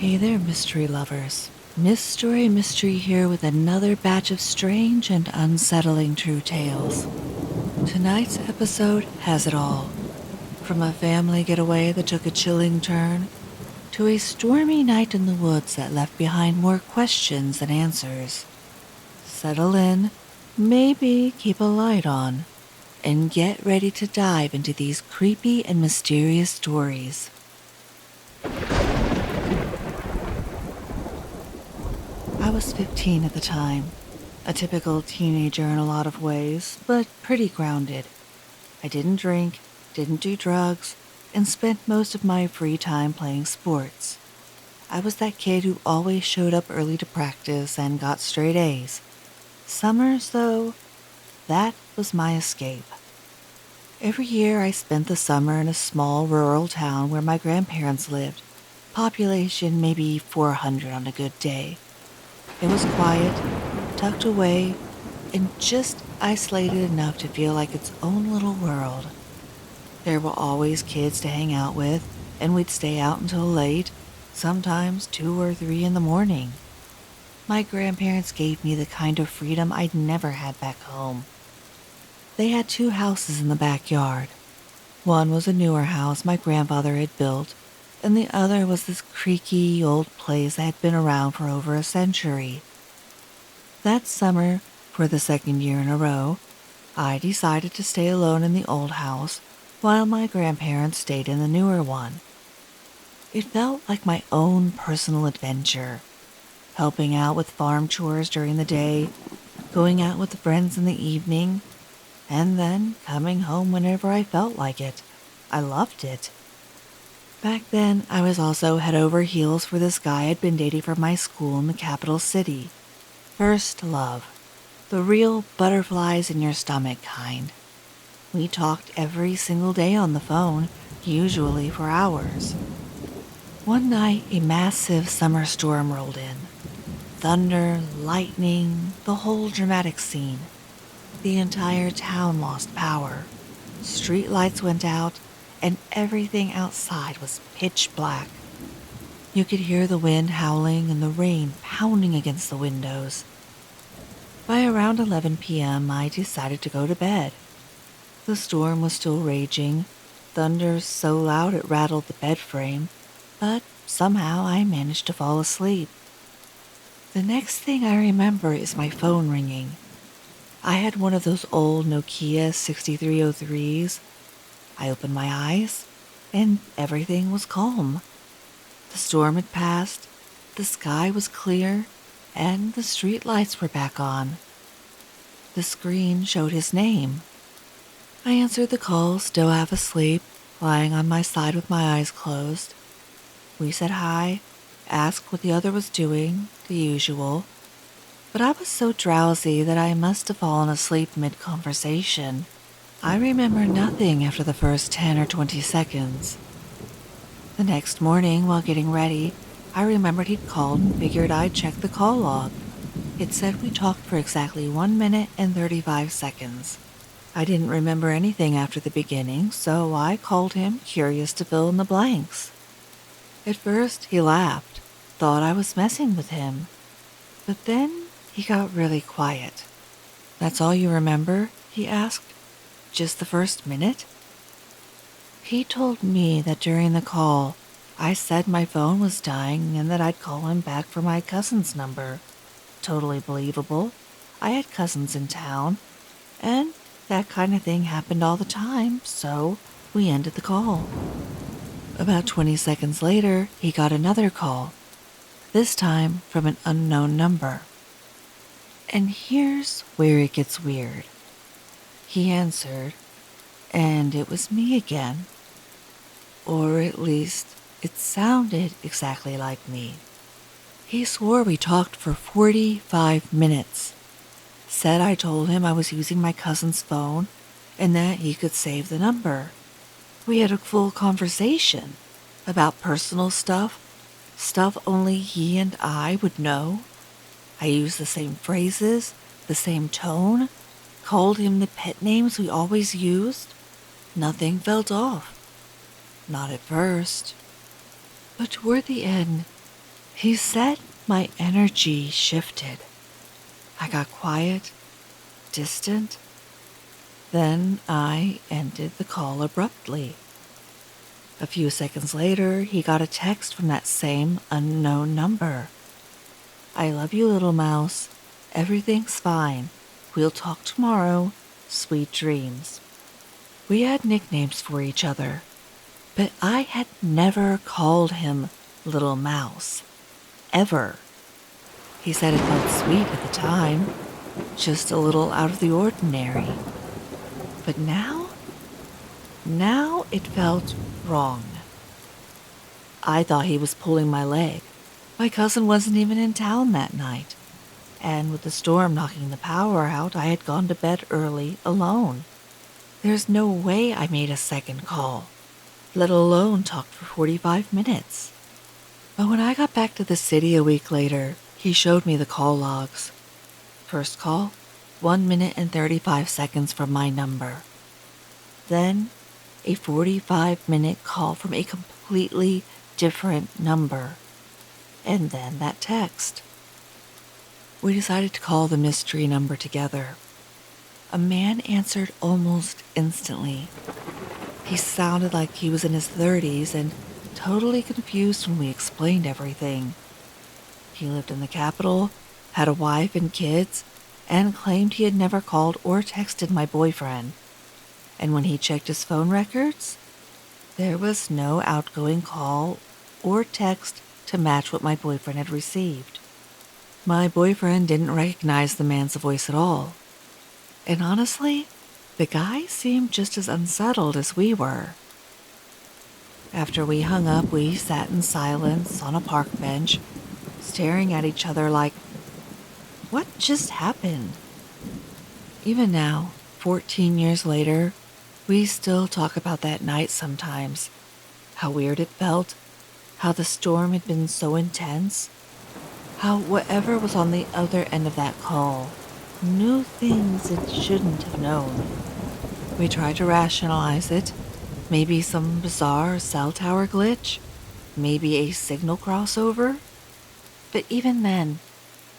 Hey there, mystery lovers. Mystery here with another batch of strange and unsettling true tales. Tonight's episode has it all. From a family getaway that took a chilling turn, to a stormy night in the woods that left behind more questions than answers. Settle in, maybe keep a light on, and get ready to dive into these creepy and mysterious stories. I was 15 at the time, a typical teenager in a lot of ways, but pretty grounded. I didn't drink, didn't do drugs, and spent most of my free time playing sports. I was that kid who always showed up early to practice and got straight A's. Summers, though, that was my escape. Every year I spent the summer in a small rural town where my grandparents lived, population maybe 400 on a good day. It was quiet, tucked away, and just isolated enough to feel like its own little world. There were always kids to hang out with, and we'd stay out until late, sometimes 2 or 3 in the morning. My grandparents gave me the kind of freedom I'd never had back home. They had 2 houses in the backyard. One was a newer house my grandfather had built, and the other was this creaky old place that had been around for over a century. That summer, for the second year in a row, I decided to stay alone in the old house while my grandparents stayed in the newer one. It felt like my own personal adventure, helping out with farm chores during the day, going out with friends in the evening, and then coming home whenever I felt like it. I loved it. Back then, I was also head over heels for this guy I'd been dating from my school in the capital city. First love. The real butterflies in your stomach kind. We talked every single day on the phone, usually for hours. One night, a massive summer storm rolled in. Thunder, lightning, the whole dramatic scene. The entire town lost power. Street lights went out, and everything outside was pitch black. You could hear the wind howling and the rain pounding against the windows. By around 11 p.m., I decided to go to bed. The storm was still raging, thunder so loud it rattled the bed frame, but somehow I managed to fall asleep. The next thing I remember is my phone ringing. I had one of those old Nokia 6303s. I opened my eyes, and everything was calm. The storm had passed, the sky was clear, and the street lights were back on. The screen showed his name. I answered the call, still half asleep, lying on my side with my eyes closed. We said hi, asked what the other was doing, the usual, but I was so drowsy that I must have fallen asleep mid-conversation. I remember nothing after the first 10 or 20 seconds. The next morning, while getting ready, I remembered he'd called and figured I'd check the call log. It said we talked for exactly 1 minute and 35 seconds. I didn't remember anything after the beginning, so I called him, curious to fill in the blanks. At first, he laughed, thought I was messing with him. But then he got really quiet. "That's all you remember?" he asked. "Just the first minute?" He told me that during the call, I said my phone was dying and that I'd call him back for my cousin's number. Totally believable. I had cousins in town, and that kind of thing happened all the time, so we ended the call. About 20 seconds later, he got another call, this time from an unknown number. And here's where it gets weird. He answered, and it was me again. Or at least, it sounded exactly like me. He swore we talked for 45 minutes. Said I told him I was using my cousin's phone and that he could save the number. We had a full conversation about personal stuff only he and I would know. I used the same phrases, the same tone, called him the pet names we always used. Nothing felt off. Not at first. But toward the end, He said my energy shifted. I got quiet, distant. Then I ended the call abruptly. A few seconds later, he got a text from that same unknown number. I love you, little mouse. Everything's fine. We'll talk tomorrow. Sweet dreams. We had nicknames for each other, but I had never called him Little Mouse. Ever. He said it felt sweet at the time, just a little out of the ordinary. But now it felt wrong. I thought he was pulling my leg. My cousin wasn't even in town that night. And with the storm knocking the power out, I had gone to bed early alone. There's no way I made a second call, let alone talked for 45 minutes. But when I got back to the city a week later, he showed me the call logs. First call, 1 minute and 35 seconds from my number. Then, a 45-minute call from a completely different number. And then that text. We decided to call the mystery number together. A man answered almost instantly. He sounded like he was in his 30s and totally confused when we explained everything. He lived in the capital, had a wife and kids, and claimed he had never called or texted my boyfriend. And when he checked his phone records, there was no outgoing call or text to match what my boyfriend had received. My boyfriend didn't recognize the man's voice at all. And honestly, the guy seemed just as unsettled as we were. After we hung up, we sat in silence on a park bench, staring at each other like, what just happened? Even now, 14 years later, we still talk about that night sometimes. How weird it felt, how the storm had been so intense, how whatever was on the other end of that call knew things it shouldn't have known. We tried to rationalize it. Maybe some bizarre cell tower glitch? Maybe a signal crossover? But even then,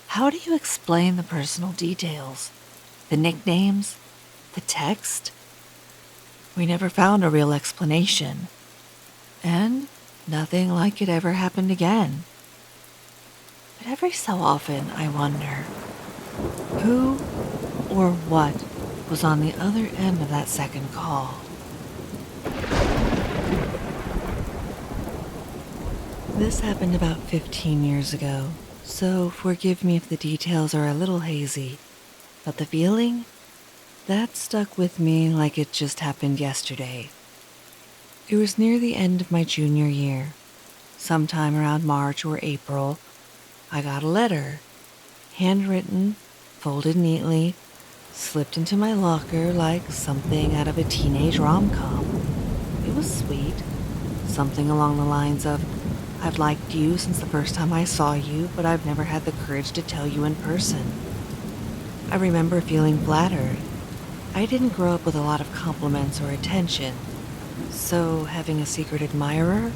how do you explain the personal details? The nicknames? The text? We never found a real explanation. And nothing like it ever happened again. But every so often, I wonder, who or what was on the other end of that second call? This happened about 15 years ago, so forgive me if the details are a little hazy, but the feeling, that stuck with me like it just happened yesterday. It was near the end of my junior year. Sometime around March or April, I got a letter, handwritten, folded neatly, slipped into my locker like something out of a teenage rom-com. It was sweet, something along the lines of, I've liked you since the first time I saw you, but I've never had the courage to tell you in person. I remember feeling flattered. I didn't grow up with a lot of compliments or attention, so having a secret admirer,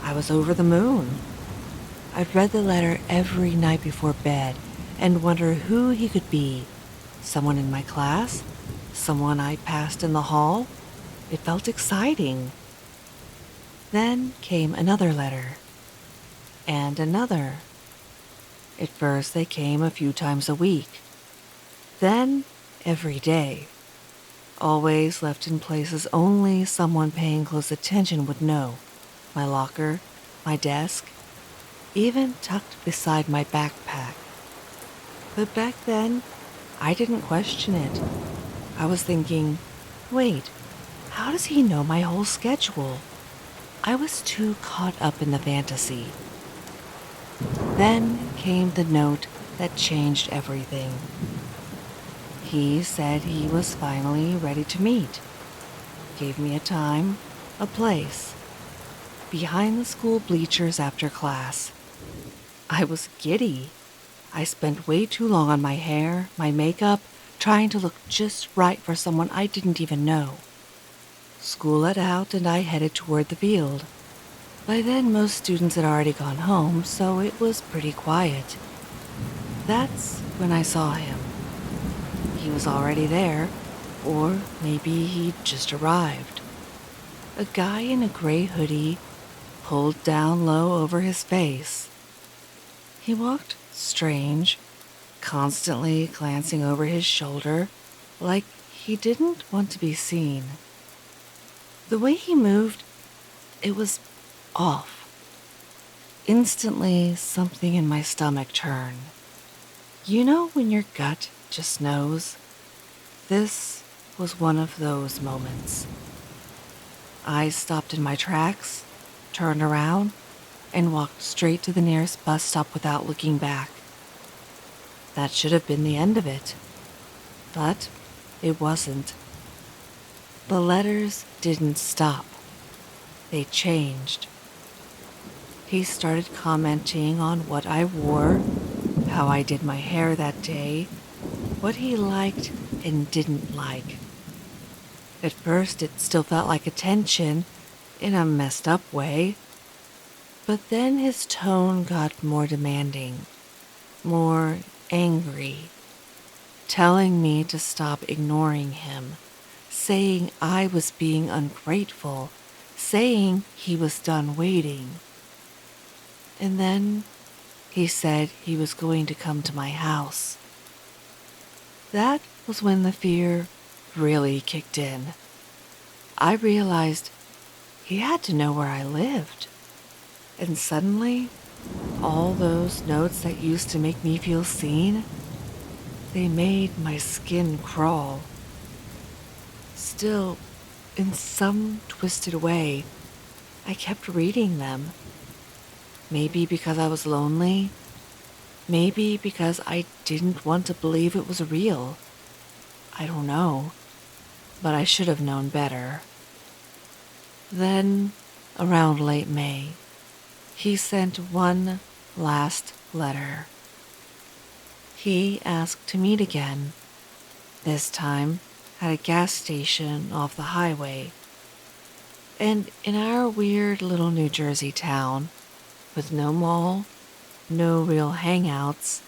I was over the moon. I'd read the letter every night before bed and wonder who he could be. Someone in my class? Someone I passed in the hall? It felt exciting. Then came another letter. And another. At first they came a few times a week. Then every day. Always left in places only someone paying close attention would know. My locker, my desk, even tucked beside my backpack. But back then, I didn't question it. I was thinking, wait, how does he know my whole schedule? I was too caught up in the fantasy. Then came the note that changed everything. He said he was finally ready to meet. Gave me a time, a place. Behind the school bleachers after class. I was giddy. I spent way too long on my hair, my makeup, trying to look just right for someone I didn't even know. School let out and I headed toward the field. By then, most students had already gone home, so it was pretty quiet. That's when I saw him. He was already there, or maybe he'd just arrived. A guy in a gray hoodie, pulled down low over his face. He walked strange, constantly glancing over his shoulder, like he didn't want to be seen. The way he moved, it was off. Instantly, something in my stomach turned. You know when your gut just knows? This was one of those moments. I stopped in my tracks, turned around, and walked straight to the nearest bus stop without looking back. That should have been the end of it. But it wasn't. The letters didn't stop. They changed. He started commenting on what I wore, how I did my hair that day, what he liked and didn't like. At first, it still felt like attention, in a messed up way. But then his tone got more demanding, more angry, telling me to stop ignoring him, saying I was being ungrateful, saying he was done waiting. And then he said he was going to come to my house. That was when the fear really kicked in. I realized he had to know where I lived. And suddenly, all those notes that used to make me feel seen, they made my skin crawl. Still, in some twisted way, I kept reading them. Maybe because I was lonely. Maybe because I didn't want to believe it was real. I don't know, but I should have known better. Then, around late May, he sent one last letter. He asked to meet again, this time at a gas station off the highway. And in our weird little New Jersey town, with no mall, no real hangouts,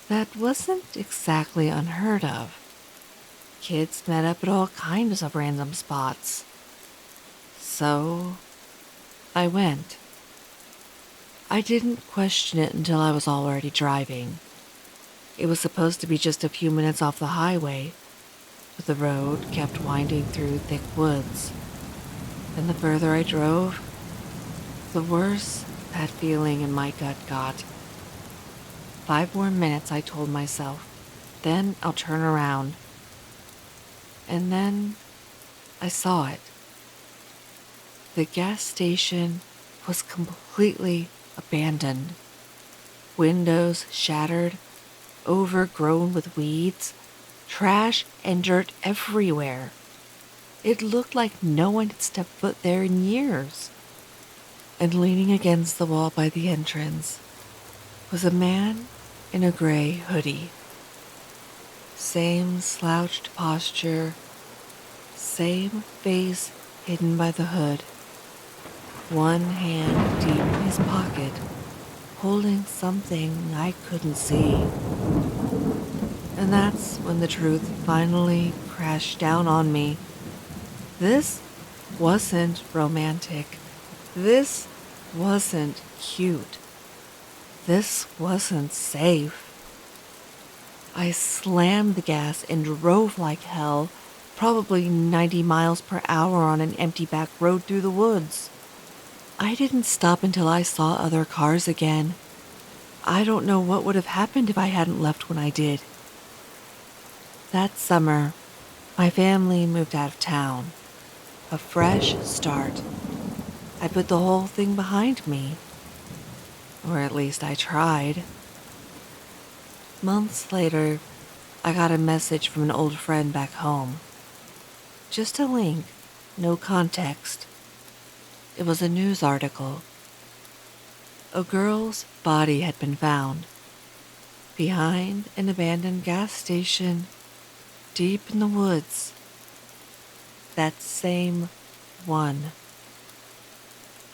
that wasn't exactly unheard of. Kids met up at all kinds of random spots. So, I went. I didn't question it until I was already driving. It was supposed to be just a few minutes off the highway, but the road kept winding through thick woods. And the further I drove, the worse that feeling in my gut got. 5 more minutes, I told myself. Then I'll turn around. And then I saw it. The gas station was completely abandoned. Windows shattered, overgrown with weeds, trash and dirt everywhere. It looked like no one had stepped foot there in years. And leaning against the wall by the entrance was a man in a gray hoodie. Same slouched posture, same face hidden by the hood. One hand deep in his pocket, holding something I couldn't see. And that's when the truth finally crashed down on me. This wasn't romantic. This wasn't cute. This wasn't safe. I slammed the gas and drove like hell, probably 90 miles per hour on an empty back road through the woods. I didn't stop until I saw other cars again. I don't know what would have happened if I hadn't left when I did. That summer, my family moved out of town. A fresh start. I put the whole thing behind me. Or at least I tried. Months later, I got a message from an old friend back home. Just a link, no context. It was a news article. A girl's body had been found behind an abandoned gas station deep in the woods. That same one.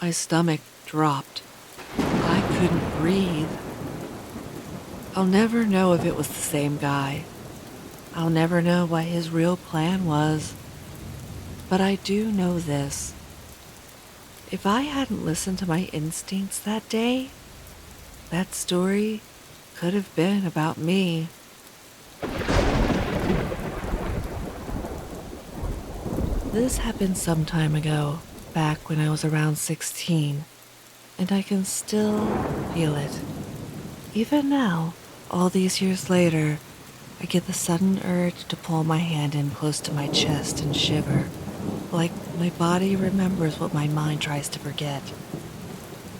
My stomach dropped. I couldn't breathe. I'll never know if it was the same guy. I'll never know what his real plan was. But I do know this. If I hadn't listened to my instincts that day, that story could have been about me. This happened some time ago, back when I was around 16, and I can still feel it. Even now, all these years later, I get the sudden urge to pull my hand in close to my chest and shiver, like my body remembers what my mind tries to forget.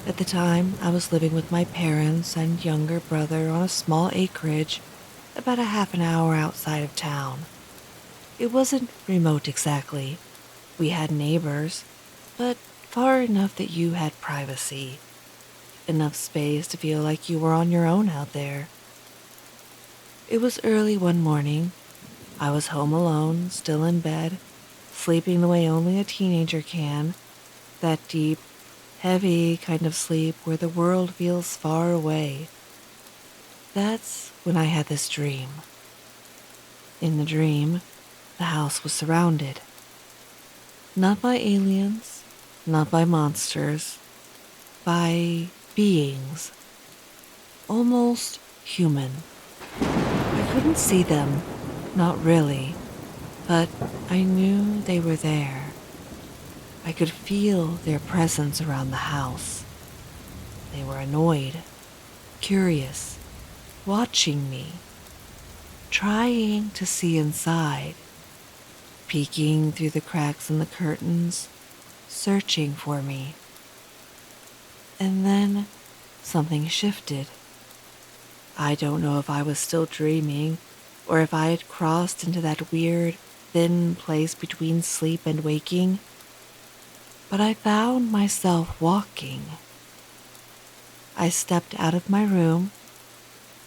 At the time, I was living with my parents and younger brother on a small acreage about a half an hour outside of town. It wasn't remote exactly. We had neighbors, but far enough that you had privacy. Enough space to feel like you were on your own out there. It was early one morning. I was home alone, still in bed, sleeping the way only a teenager can, that deep, heavy kind of sleep where the world feels far away. That's when I had this dream. In the dream, the house was surrounded. Not by aliens, not by monsters, by beings. Almost human. I couldn't see them, not really, but I knew they were there. I could feel their presence around the house. They were annoyed, curious, watching me, trying to see inside, peeking through the cracks in the curtains, searching for me. And then something shifted. I don't know if I was still dreaming or if I had crossed into that weird, thin place between sleep and waking, but I found myself walking. I stepped out of my room,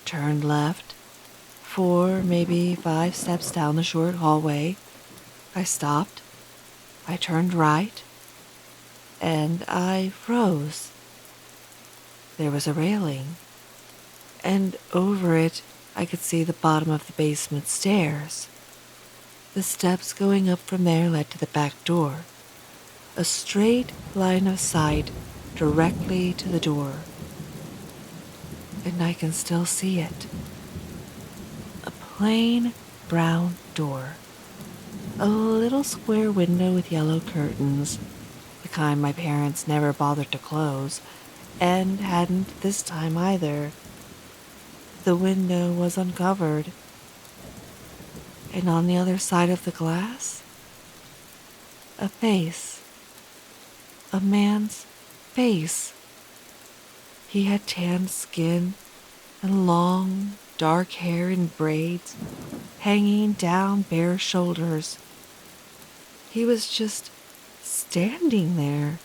turned left, 4, maybe 5 steps down the short hallway. I stopped, I turned right, and I froze. There was a railing, and over it I could see the bottom of the basement stairs. The steps going up from there led to the back door, a straight line of sight directly to the door. And I can still see it. A plain brown door. A little square window with yellow curtains, the kind my parents never bothered to close, and hadn't this time either. The window was uncovered. And on the other side of the glass, a face. A man's face. He had tanned skin and long, dark hair in braids, hanging down bare shoulders. He was just standing there,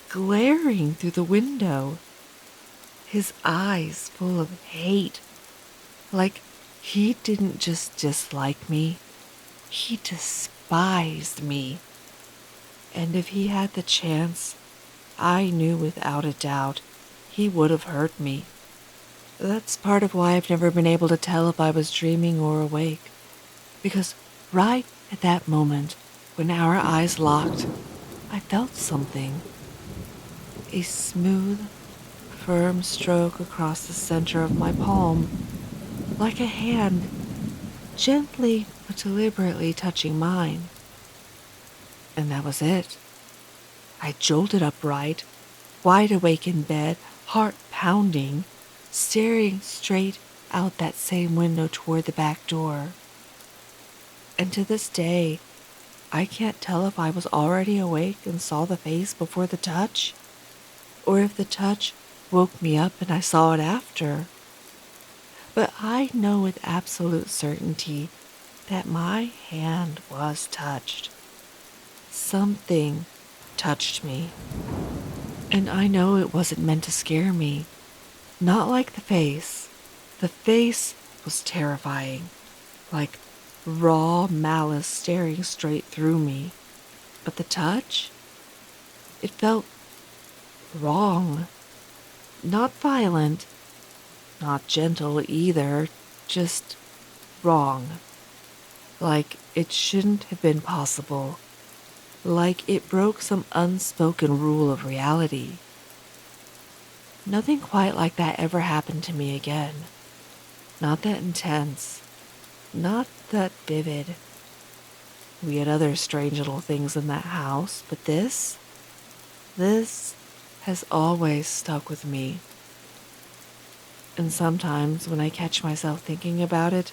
glaring through the window, his eyes full of hate, like he didn't just dislike me, he despised me. And if he had the chance, I knew without a doubt he would have hurt me. That's part of why I've never been able to tell if I was dreaming or awake. Because right at that moment, when our eyes locked, I felt something. A smooth, firm stroke across the center of my palm, like a hand gently but deliberately touching mine. And that was it. I jolted upright, wide awake in bed, heart pounding, staring straight out that same window toward the back door. And to this day, I can't tell if I was already awake and saw the face before the touch, or if the touch woke me up and I saw it after. But I know with absolute certainty that my hand was touched. Something touched me. And I know it wasn't meant to scare me. Not like the face. The face was terrifying, like raw malice staring straight through me. But the touch? It felt wrong. Not violent, not gentle either, just wrong. Like it shouldn't have been possible. Like it broke some unspoken rule of reality. Nothing quite like that ever happened to me again. Not that intense. Not that vivid. We had other strange little things in that house, but this has always stuck with me. And sometimes when I catch myself thinking about it,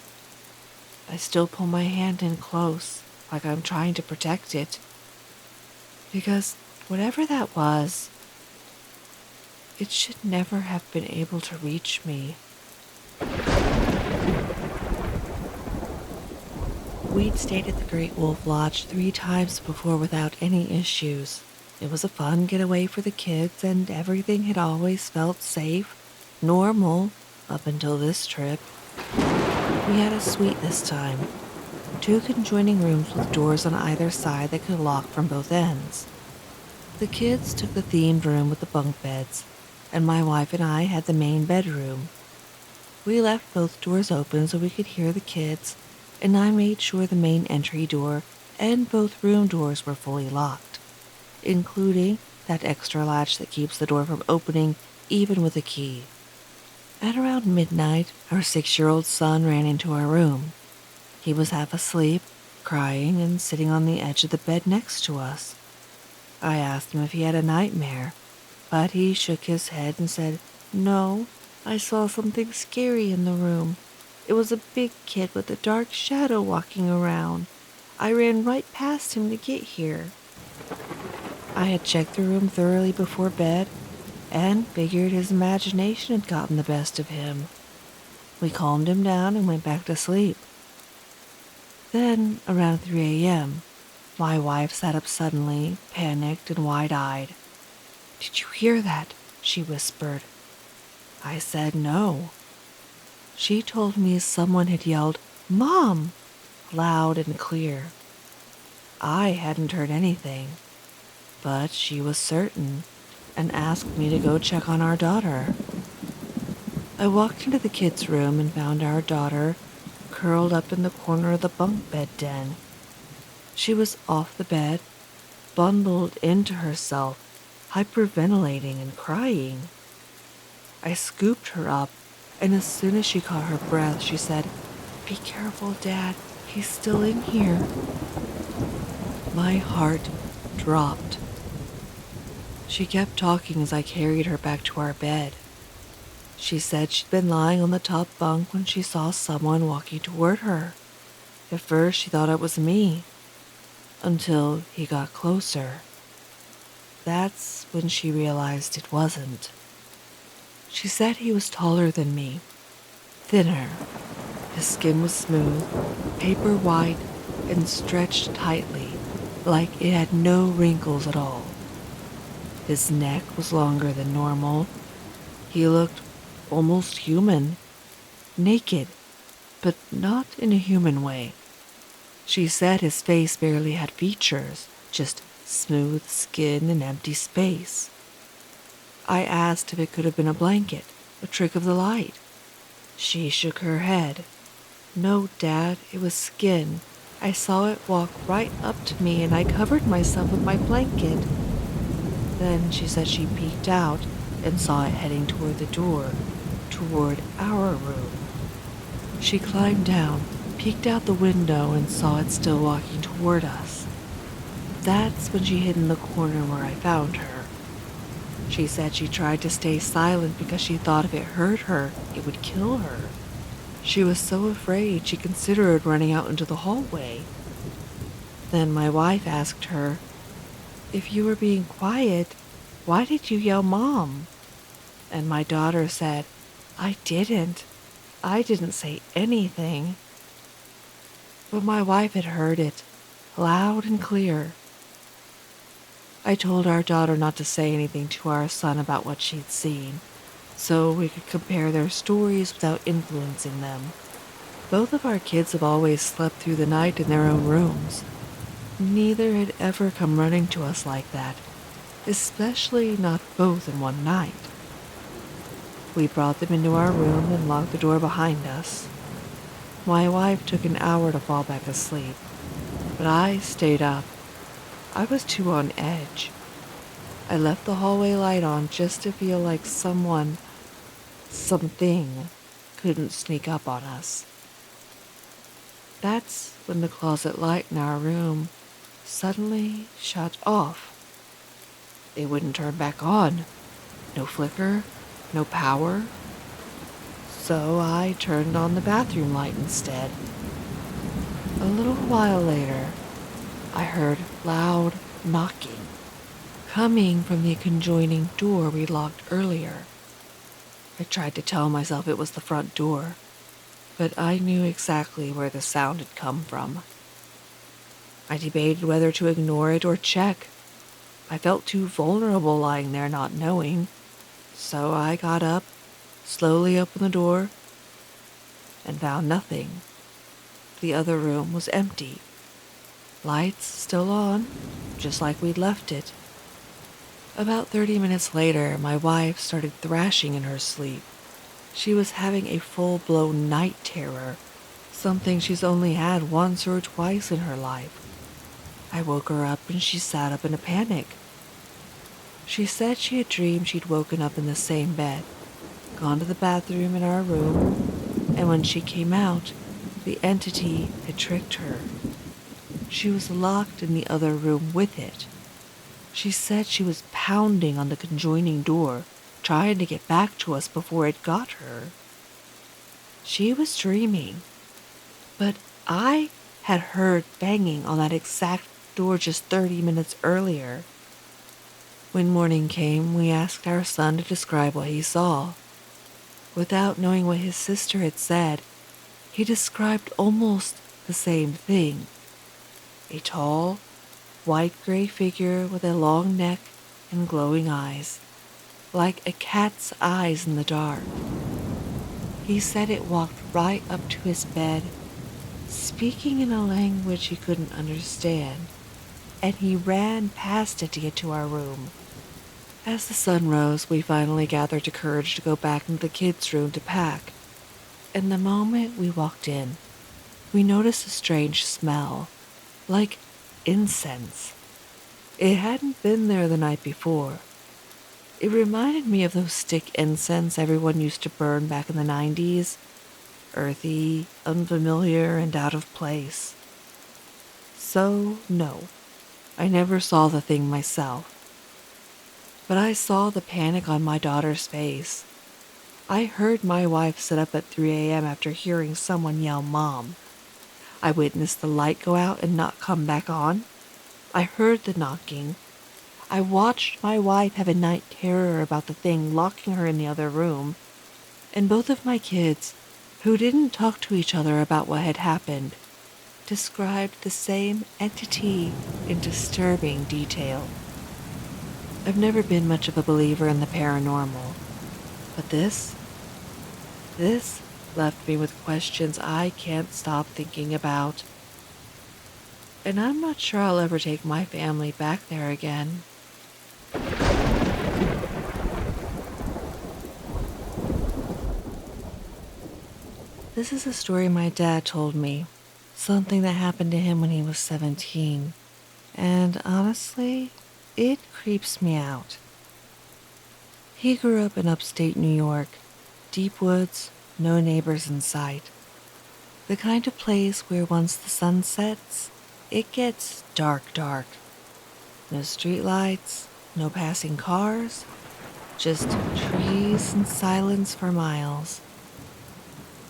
I still pull my hand in close, like I'm trying to protect it. Because whatever that was, it should never have been able to reach me. We'd stayed at the Great Wolf Lodge 3 times before without any issues. It was a fun getaway for the kids, and everything had always felt safe, normal, up until this trip. We had a suite this time. 2 conjoining rooms with doors on either side that could lock from both ends. The kids took the themed room with the bunk beds, and my wife and I had the main bedroom. We left both doors open so we could hear the kids, and I made sure the main entry door and both room doors were fully locked, including that extra latch that keeps the door from opening even with a key. At around midnight, our 6-year-old son ran into our room. He was half asleep, crying, and sitting on the edge of the bed next to us. I asked him if he had a nightmare, but he shook his head and said, "No, I saw something scary in the room. It was a big kid with a dark shadow walking around. I ran right past him to get here." I had checked the room thoroughly before bed and figured his imagination had gotten the best of him. We calmed him down and went back to sleep. Then, around 3 a.m., my wife sat up suddenly, panicked and wide-eyed. "Did you hear that?" she whispered. I said no. She told me someone had yelled, "Mom!" loud and clear. I hadn't heard anything, but she was certain and asked me to go check on our daughter. I walked into the kids' room and found our daughter curled up in the corner of the bunk bed den. She was off the bed, bundled into herself, hyperventilating and crying. I scooped her up, and as soon as she caught her breath, she said, "Be careful, Dad. He's still in here." My heart dropped. She kept talking as I carried her back to our bed. She said she'd been lying on the top bunk when she saw someone walking toward her. At first, she thought it was me, until he got closer. That's when she realized it wasn't. She said he was taller than me, thinner. His skin was smooth, paper white, and stretched tightly, like it had no wrinkles at all. His neck was longer than normal. He looked almost human, naked, but not in a human way. She said his face barely had features, just smooth skin and empty space. I asked if it could have been a blanket, a trick of the light. She shook her head. "No, Dad, it was skin. I saw it walk right up to me and I covered myself with my blanket." Then she said she peeked out and saw it heading toward the door, toward our room. She climbed down, peeked out the window, and saw it still walking toward us. That's when she hid in the corner where I found her. She said she tried to stay silent because she thought if it hurt her, it would kill her. She was so afraid she considered running out into the hallway. Then my wife asked her, "If you were being quiet, why did you yell, 'Mom'?" And my daughter said, "I didn't. I didn't say anything." But my wife had heard it, loud and clear. I told our daughter not to say anything to our son about what she'd seen, so we could compare their stories without influencing them. Both of our kids have always slept through the night in their own rooms. Neither had ever come running to us like that. especially not both in one night. We brought them into our room and locked the door behind us. My wife took an hour to fall back asleep, but I stayed up. I was too on edge. I left the hallway light on just to feel like something couldn't sneak up on us. That's when the closet light in our room suddenly shut off. It wouldn't turn back on. No flicker, no power. So I turned on the bathroom light instead. A little while later, I heard loud knocking coming from the conjoining door we locked earlier. I tried to tell myself it was the front door, but I knew exactly where the sound had come from. I debated whether to ignore it or check. I felt too vulnerable lying there not knowing, so I got up, slowly opened the door, and found nothing. The other room was empty. Lights still on, just like we'd left it. About 30 minutes later, my wife started thrashing in her sleep. She was having a full-blown night terror, something she's only had once or twice in her life. I woke her up and she sat up in a panic. She said she had dreamed she'd woken up in the same bed, gone to the bathroom in our room, and when she came out, the entity had tricked her. She was locked in the other room with it. She said she was pounding on the conjoining door, trying to get back to us before it got her. She was dreaming, but I had heard banging on that exact door just 30 minutes earlier. When morning came, we asked our son to describe what he saw. Without knowing what his sister had said, he described almost the same thing. A tall, white-gray figure with a long neck and glowing eyes, like a cat's eyes in the dark. He said it walked right up to his bed, speaking in a language he couldn't understand, and he ran past it to get to our room. As the sun rose, we finally gathered the courage to go back into the kids' room to pack, and the moment we walked in, we noticed a strange smell, like incense. It hadn't been there the night before. It reminded me of those stick incense everyone used to burn back in the 90s. Earthy, unfamiliar, and out of place. So, no, I never saw the thing myself. But I saw the panic on my daughter's face. I heard my wife sit up at 3 a.m. after hearing someone yell, "Mom." I witnessed the light go out and not come back on. I heard the knocking. I watched my wife have a night terror about the thing locking her in the other room. And both of my kids, who didn't talk to each other about what had happened, described the same entity in disturbing detail. I've never been much of a believer in the paranormal, but this left me with questions I can't stop thinking about. And I'm not sure I'll ever take my family back there again. This is a story my dad told me, something that happened to him when he was 17. And honestly, it creeps me out. He grew up in upstate New York, deep woods, no neighbors in sight. The kind of place where once the sun sets, it gets dark, dark. No streetlights, no passing cars, just trees and silence for miles.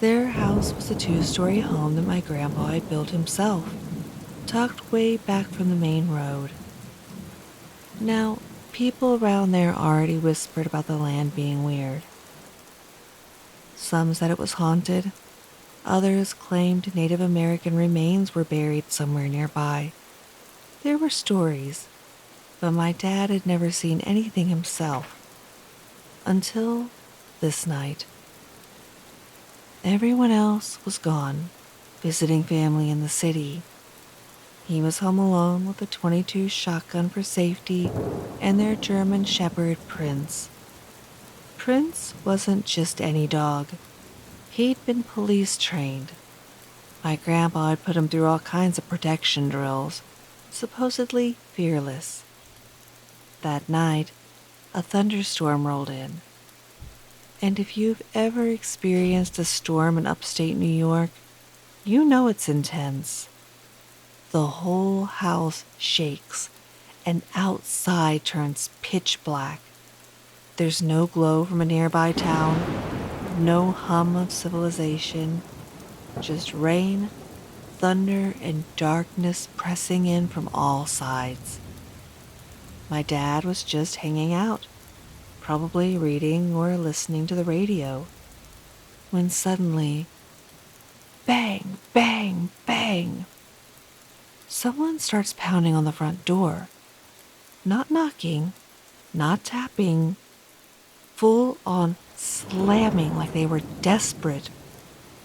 Their house was a 2-story home that my grandpa had built himself, tucked way back from the main road. Now, people around there already whispered about the land being weird. Some said it was haunted. Others claimed Native American remains were buried somewhere nearby. There were stories, but my dad had never seen anything himself. Until this night. Everyone else was gone, visiting family in the city. He was home alone with a .22 shotgun for safety and their German Shepherd, Prince. Prince wasn't just any dog. He'd been police trained. My grandpa had put him through all kinds of protection drills, supposedly fearless. That night, a thunderstorm rolled in. And if you've ever experienced a storm in upstate New York, you know it's intense. The whole house shakes, and outside turns pitch black. There's no glow from a nearby town, no hum of civilization, just rain, thunder, and darkness pressing in from all sides. My dad was just hanging out, probably reading or listening to the radio, when suddenly, bang, bang, bang, someone starts pounding on the front door. Not knocking, not tapping, full on slamming like they were desperate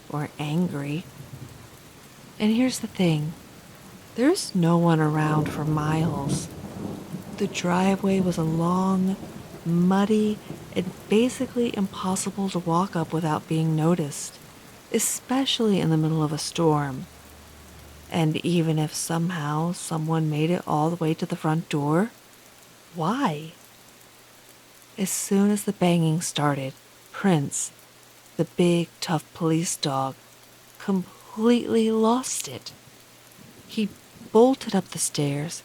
or angry. And here's the thing, there's no one around for miles. The driveway was a long, muddy, and basically impossible to walk up without being noticed, especially in the middle of a storm. And even if somehow someone made it all the way to the front door, why? As soon as the banging started, Prince, the big, tough police dog, completely lost it. He bolted up the stairs,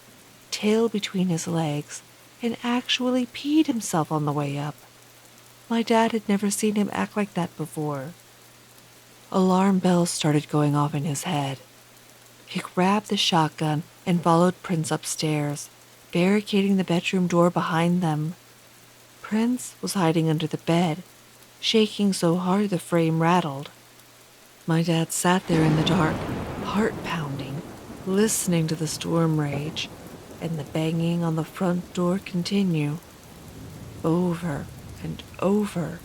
tail between his legs, and actually peed himself on the way up. My dad had never seen him act like that before. Alarm bells started going off in his head. He grabbed the shotgun and followed Prince upstairs, barricading the bedroom door behind them. Prince was hiding under the bed, shaking so hard the frame rattled. My dad sat there in the dark, heart pounding, listening to the storm rage, and the banging on the front door continue. Over and over.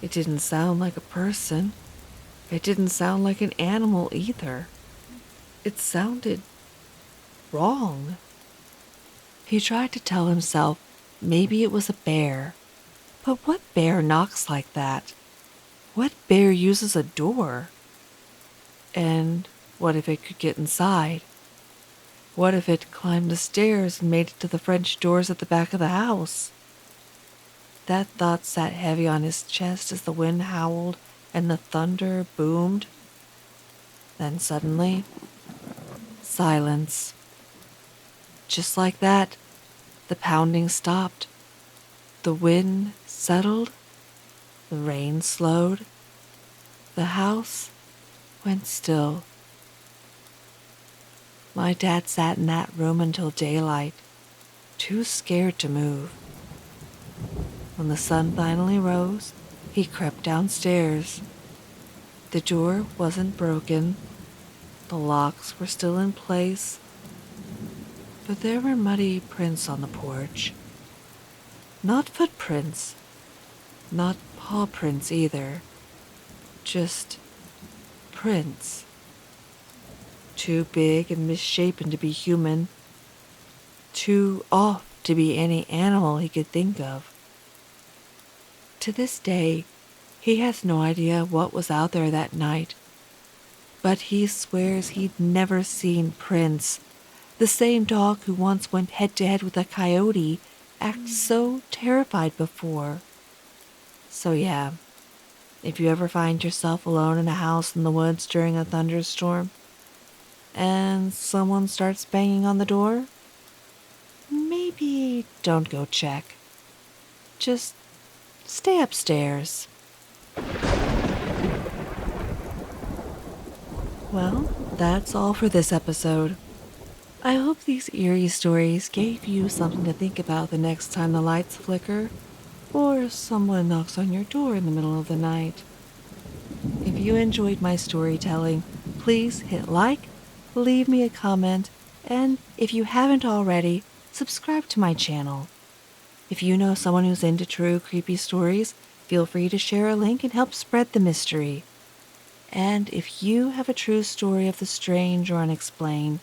It didn't sound like a person. It didn't sound like an animal either. It sounded wrong. He tried to tell himself maybe it was a bear. But what bear knocks like that? What bear uses a door? And what if it could get inside? What if it climbed the stairs and made it to the French doors at the back of the house? That thought sat heavy on his chest as the wind howled and the thunder boomed. Then suddenly, silence. Just like that, the pounding stopped. The wind settled. The rain slowed. The house went still. My dad sat in that room until daylight, too scared to move. When the sun finally rose, he crept downstairs. The door wasn't broken. The locks were still in place. But there were muddy prints on the porch. Not footprints. Not paw prints either. Just prints. Too big and misshapen to be human. Too off to be any animal he could think of. To this day, he has no idea what was out there that night. But he swears he'd never seen Prince, the same dog who once went head-to-head with a coyote, act so terrified before. So yeah, if you ever find yourself alone in a house in the woods during a thunderstorm, and someone starts banging on the door, maybe don't go check. Just stay upstairs. Well, that's all for this episode. I hope these eerie stories gave you something to think about the next time the lights flicker or someone knocks on your door in the middle of the night. If you enjoyed my storytelling, please hit like, leave me a comment, and if you haven't already, subscribe to my channel. If you know someone who's into true creepy stories, feel free to share a link and help spread the mystery. And if you have a true story of the strange or unexplained,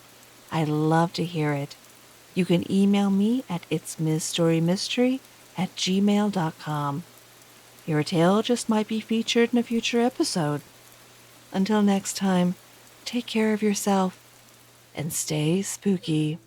I'd love to hear it. You can email me at itsmisstorymystery@gmail.com. Your tale just might be featured in a future episode. Until next time, take care of yourself and stay spooky.